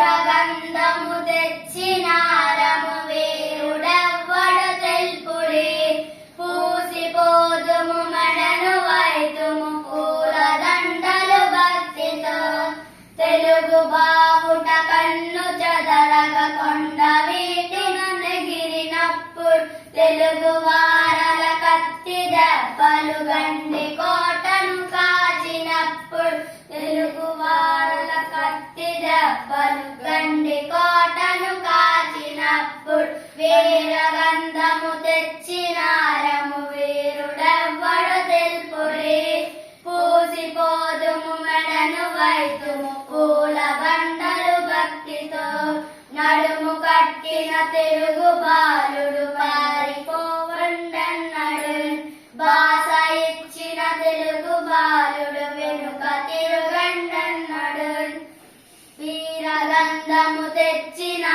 వీరగంధము తెచ్చినారము వీరుడెవ్వడు తెల్పుడి పూసిపోదుము మెడను వైతుము పూలదండలు భక్తితో తెలుగు బావుట కన్ను చెదరగ కొండ వీటిను నెగిరినప్పుడు తెలుగు వారల కత్తి దెబ్బలు గండి కోటను కాచినప్పుడు తెలుగు వారల కత్తి దెబ్బలు గండి కోటను కాచినప్పుడు వీరగంధము తెచ్చినారము వీరుడెవ్వడు తెల్పుడి పూసిపోదుము మెడను వైతుము పూల బండలు భక్తితో నడుము కట్టిన తెలుగు బాలుడు పారిపోవండన్నాడు బాస ఇచ్చిన తెలుగు బాలుడు వెనుక తిరుగండన్నాడు వీరగంధము తెచ్చిన